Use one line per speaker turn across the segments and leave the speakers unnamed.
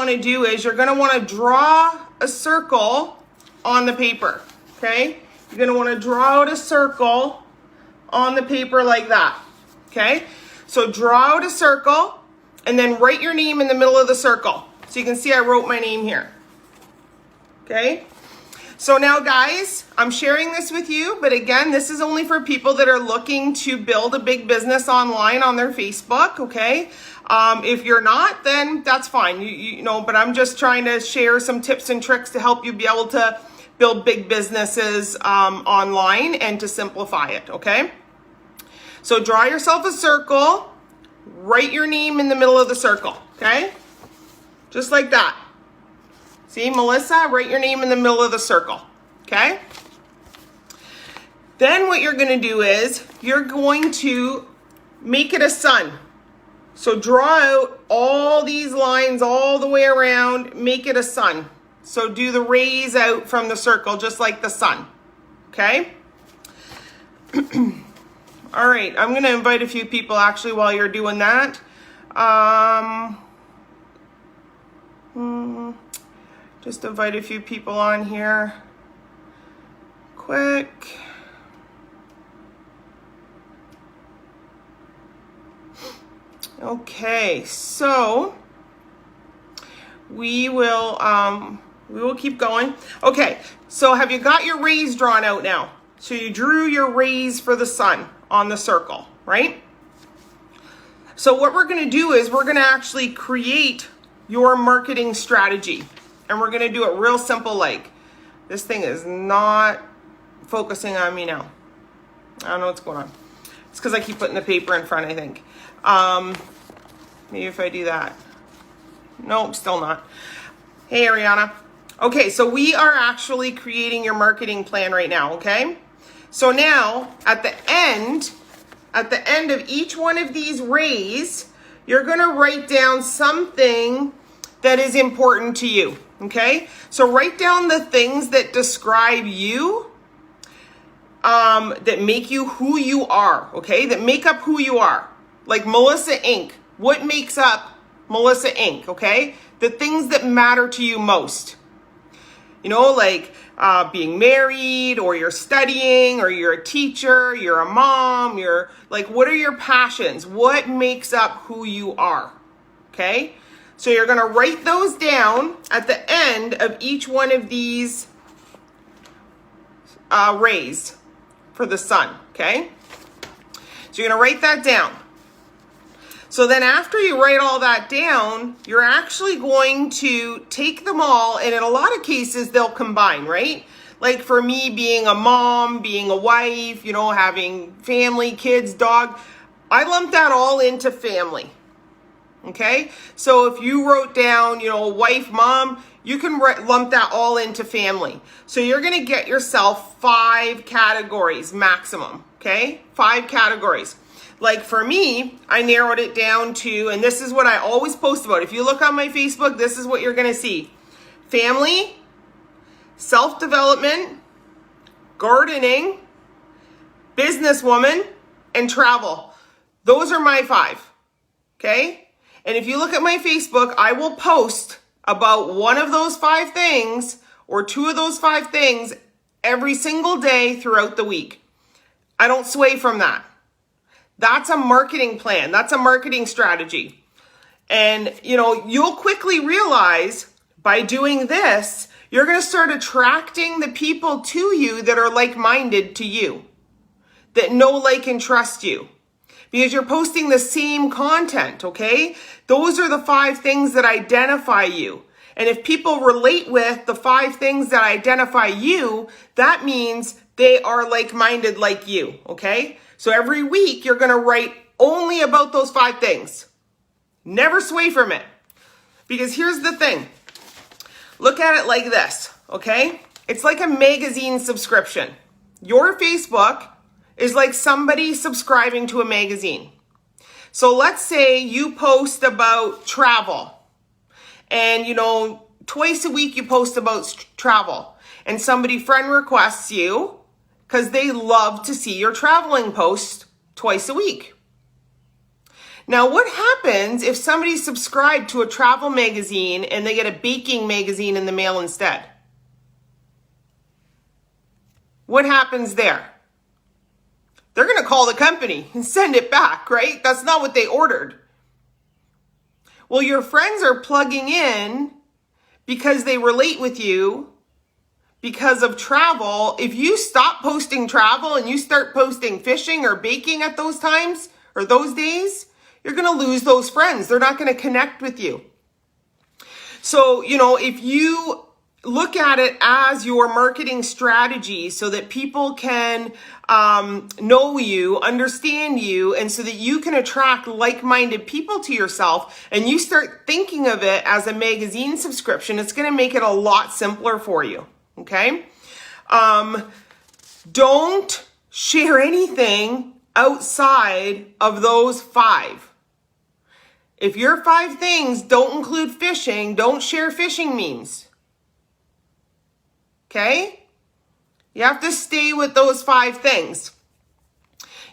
want to do is you're going to want to draw a circle on the paper, okay? You're going to want to draw out a circle on the paper like that, okay? So draw out a circle and then write your name in the middle of the circle. So you can see I wrote my name here, okay? So now guys, I'm sharing this with you, but again, this is only for people that are looking to build a big business online on their Facebook, okay? If you're not, then that's fine, you know, but I'm just trying to share some tips and tricks to help you be able to build big businesses online and to simplify it, okay? So draw yourself a circle, write your name in the middle of the circle, okay? Just like that. See, Melissa, write your name in the middle of the circle, okay? Then what you're going to do is you're going to make it a sun. So draw out all these lines all the way around, make it a sun. So do the rays out from the circle just like the sun, okay? All right, I'm going to invite a few people actually while you're doing that. Just invite a few people on here quick. Okay, so we will keep going. Okay, so have you got your rays drawn out now? So you drew your rays for the sun on the circle, right? So what we're going to do is we're going to actually create your marketing strategy. And we're going to do it real simple like. This thing is not focusing on me now. I don't know what's going on. It's because I keep putting the paper in front, I think. Maybe if I do that. Nope, still not. Hey, Ariana. Okay, so we are actually creating your marketing plan right now, okay? So now, at the end of each one of these rays, you're going to write down something that is important to you, okay? So write down the things that describe you, that make you who you are, okay? That make up who you are. Like Melissa Inc. What makes up Melissa Inc., okay? The things that matter to you most. You know, like being married, or you're studying, or you're a teacher, you're a mom, you're like, what are your passions? What makes up who you are, okay? So you're going to write those down at the end of each one of these rays for the sun, okay? So you're going to write that down. So then after you write all that down, you're actually going to take them all, and in a lot of cases, they'll combine, right? Like for me, being a mom, being a wife, you know, having family, kids, dog, I lump that all into family. Okay, so if you wrote down, you know, wife, mom, you can lump that all into family. So you're going to get yourself 5 categories maximum, okay? 5 categories. Like for me, I narrowed it down to, and this is what I always post about. If you look on my Facebook, this is what you're going to see. Family, self-development, gardening, businesswoman, and travel. Those are my 5, okay? And if you look at my Facebook, I will post about one of those 5 things or 2 of those 5 things every single day throughout the week. I don't sway from that. That's a marketing plan. That's a marketing strategy. And, you know, you'll quickly realize by doing this, you're going to start attracting the people to you that are like-minded to you, that know, like, and trust you. Because you're posting the same content, okay? Those are the 5 things that identify you. And if people relate with the 5 things that identify you, that means they are like-minded like you, okay? So every week, you're going to write only about those 5 things. Never sway from it. Because here's the thing. Look at it like this, okay? It's like a magazine subscription. Your Facebook is like somebody subscribing to a magazine. So let's say you post about travel, and you know, twice a week you post about travel, and somebody friend requests you because they love to see your traveling post twice a week. Now, what happens if somebody subscribed to a travel magazine and they get a baking magazine in the mail instead? What happens there? They're going to call the company and send it back, right? That's not what they ordered. Well, your friends are plugging in because they relate with you because of travel. If you stop posting travel and you start posting fishing or baking at those times or those days, you're going to lose those friends. They're not going to connect with you. So, if you look at it as your marketing strategy so that people can know you, understand you, and so that you can attract like-minded people to yourself, and you start thinking of it as a magazine subscription, it's going to make it a lot simpler for you. Okay? Don't share anything outside of those 5. If your 5 things don't include fishing, don't share fishing memes. Okay? You have to stay with those 5 things.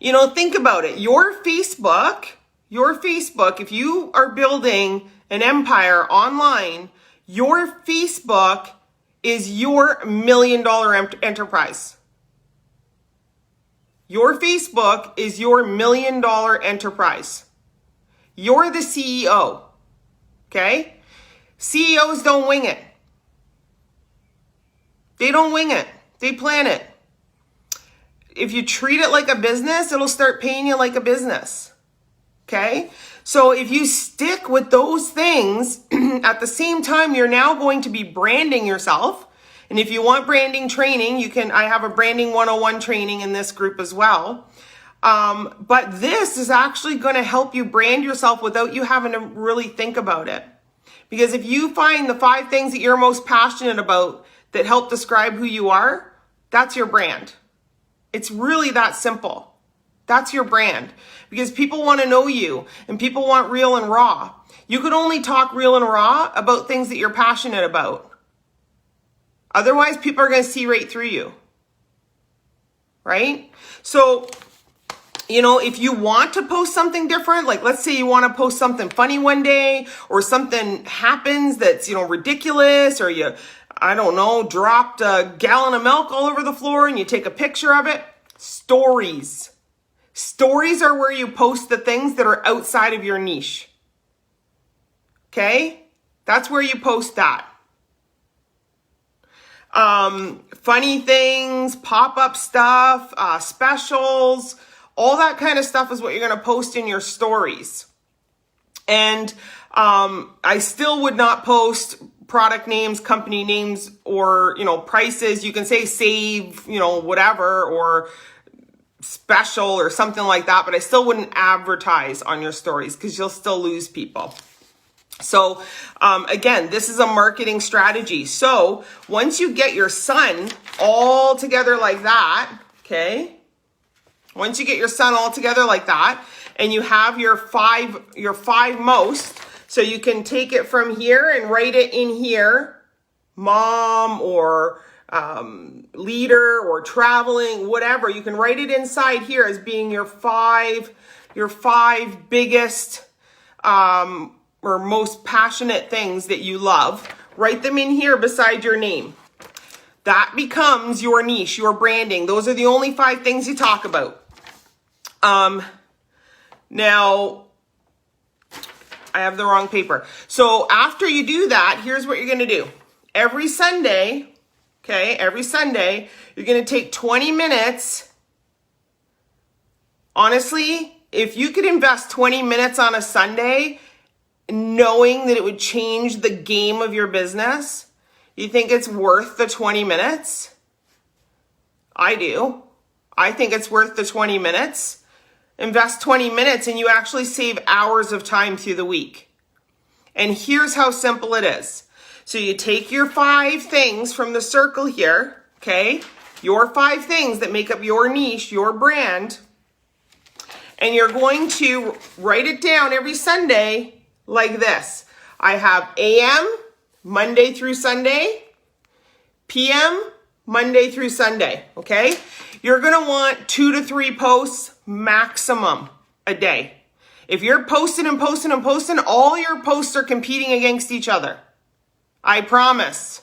Think about it. Your Facebook, if you are building an empire online, your Facebook is your $1 million enterprise. Your Facebook is your $1 million enterprise. You're the CEO. Okay? CEOs don't wing it. They don't wing it. They plan it. If you treat it like a business, it'll start paying you like a business. Okay? So if you stick with those things, at the same time, you're now going to be branding yourself. And if you want branding training, I have a branding 101 training in this group as well. But this is actually going to help you brand yourself without you having to really think about it. Because if you find the 5 things that you're most passionate about that help describe who you are, that's your brand. It's really that simple. That's your brand. Because people want to know you and people want real and raw. You could only talk real and raw about things that you're passionate about. Otherwise, people are going to see right through you. Right? So, if you want to post something different, like let's say you want to post something funny one day, or something happens that's, ridiculous, or you, dropped a gallon of milk all over the floor and you take a picture of it. Stories. Stories are where you post the things that are outside of your niche. Okay? That's where you post that. Funny things, pop-up stuff, specials, all that kind of stuff is what you're going to post in your stories. And I still would not post product names, company names, or, prices. You can say save, whatever, or special or something like that, but I still wouldn't advertise on your stories because you'll still lose people. So again, this is a marketing strategy. So once you get your sun all together like that, okay? Once you get your sun all together like that, and you have your five most, so you can take it from here and write it in here, mom or leader or traveling, whatever. You can write it inside here as being your five biggest or most passionate things that you love. Write them in here beside your name. That becomes your niche, your branding. Those are the only 5 things you talk about. Now, I have the wrong paper. So after you do that, here's what you're going to do. Every Sunday, you're going to take 20 minutes. Honestly, if you could invest 20 minutes on a Sunday, knowing that it would change the game of your business, you think it's worth the 20 minutes? I do. I think it's worth the 20 minutes. Invest 20 minutes and you actually save hours of time through the week. And here's how simple it is. So you take your 5 things from the circle here, okay? Your 5 things that make up your niche, your brand, and you're going to write it down every Sunday like this. I have AM, Monday through Sunday, PM, Monday through Sunday, okay? You're going to want 2 to 3 posts maximum a day. If you're posting and posting and posting, all your posts are competing against each other. I promise.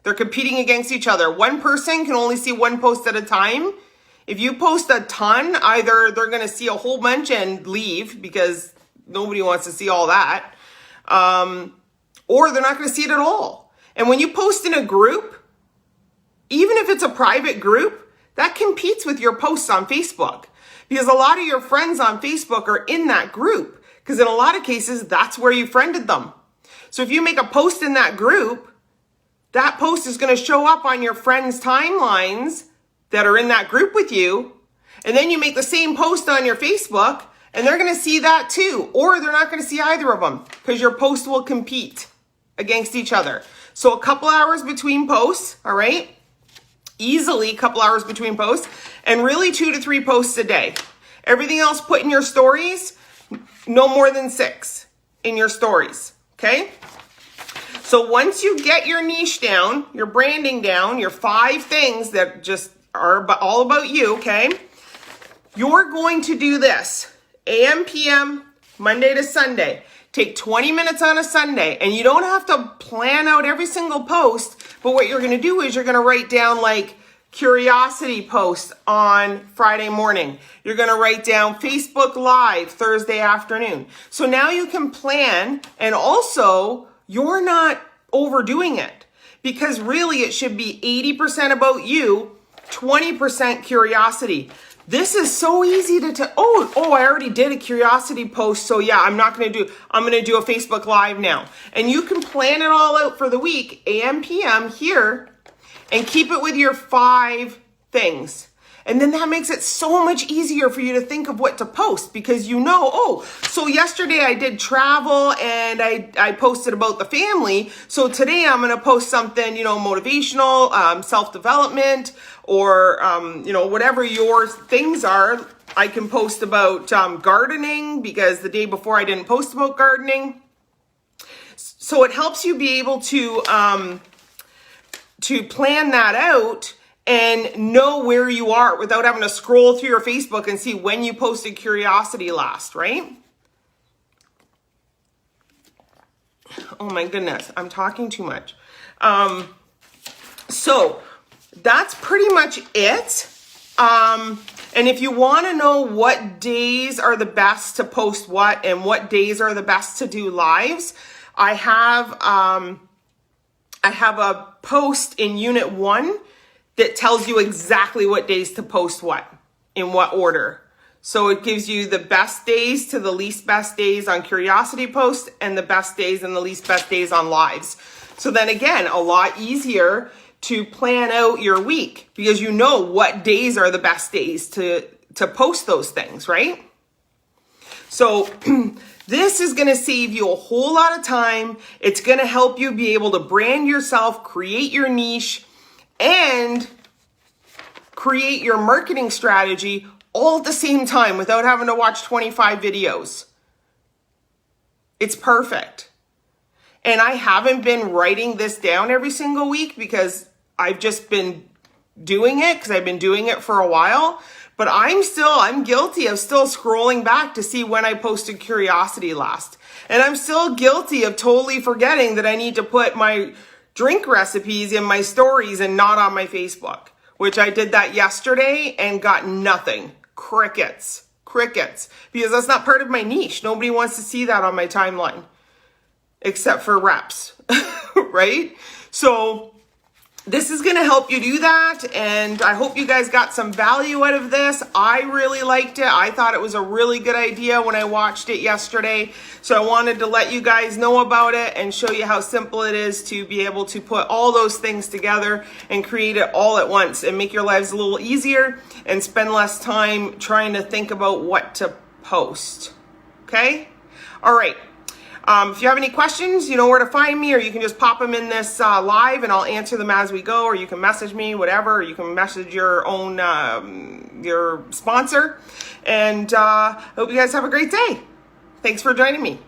They're competing against each other. One person can only see one post at a time. If you post a ton, either they're going to see a whole bunch and leave because nobody wants to see all that, or they're not going to see it at all. And when you post in a group, even if it's a private group, that competes with your posts on Facebook because a lot of your friends on Facebook are in that group because in a lot of cases, that's where you friended them. So if you make a post in that group, that post is going to show up on your friends' timelines that are in that group with you. And then you make the same post on your Facebook and they're going to see that too. Or they're not going to see either of them because your post will compete against each other. So a couple hours between posts, all right? Easily a couple hours between posts and really 2 to 3 posts a day. Everything else put in your stories, no more than 6 in your stories, okay? So once you get your niche down, your branding down, your 5 things that just are all about you, okay? You're going to do this, AM, PM, Monday to Sunday. Take 20 minutes on a Sunday, and you don't have to plan out every single post, but what you're going to do is you're going to write down like curiosity posts on Friday morning. You're going to write down Facebook Live Thursday afternoon. So now you can plan, and also you're not overdoing it because really it should be 80% about you, 20% curiosity. This is so easy to I already did a curiosity post. So yeah, I'm going to do a Facebook Live now. And you can plan it all out for the week, AM, PM here, and keep it with your 5 things. And then that makes it so much easier for you to think of what to post because so yesterday I did travel and I posted about the family. So today I'm going to post something, motivational, self-development, or, whatever your things are. I can post about gardening because the day before I didn't post about gardening. So it helps you be able to plan that out and know where you are without having to scroll through your Facebook and see when you posted curiosity last, right? Oh my goodness, I'm talking too much. So that's pretty much it. And if you want to know what days are the best to post what and what days are the best to do lives, I have a post in Unit 1 that tells you exactly what days to post what, in what order. So it gives you the best days to the least best days on curiosity posts and the best days and the least best days on lives. So then again, a lot easier to plan out your week because you know what days are the best days to post those things, right? So this is going to save you a whole lot of time. It's going to help you be able to brand yourself, create your niche, and create your marketing strategy all at the same time without having to watch 25 videos. It's perfect. And I haven't been writing this down every single week because I've just been doing it because I've been doing it for a while. But I'm guilty of still scrolling back to see when I posted curiosity last. And I'm still guilty of totally forgetting that I need to put my drink recipes in my stories and not on my Facebook, which I did that yesterday and got nothing. Crickets, because that's not part of my niche. Nobody wants to see that on my timeline except for reps, right? So this is going to help you do that, and I hope you guys got some value out of this. I really liked it. I thought it was a really good idea when I watched it yesterday, so I wanted to let you guys know about it and show you how simple it is to be able to put all those things together and create it all at once and make your lives a little easier and spend less time trying to think about what to post. Okay? All right. If you have any questions, you know where to find me, or you can just pop them in this live and I'll answer them as we go, or you can message me, whatever, or you can message your own, your sponsor. And I hope you guys have a great day. Thanks for joining me.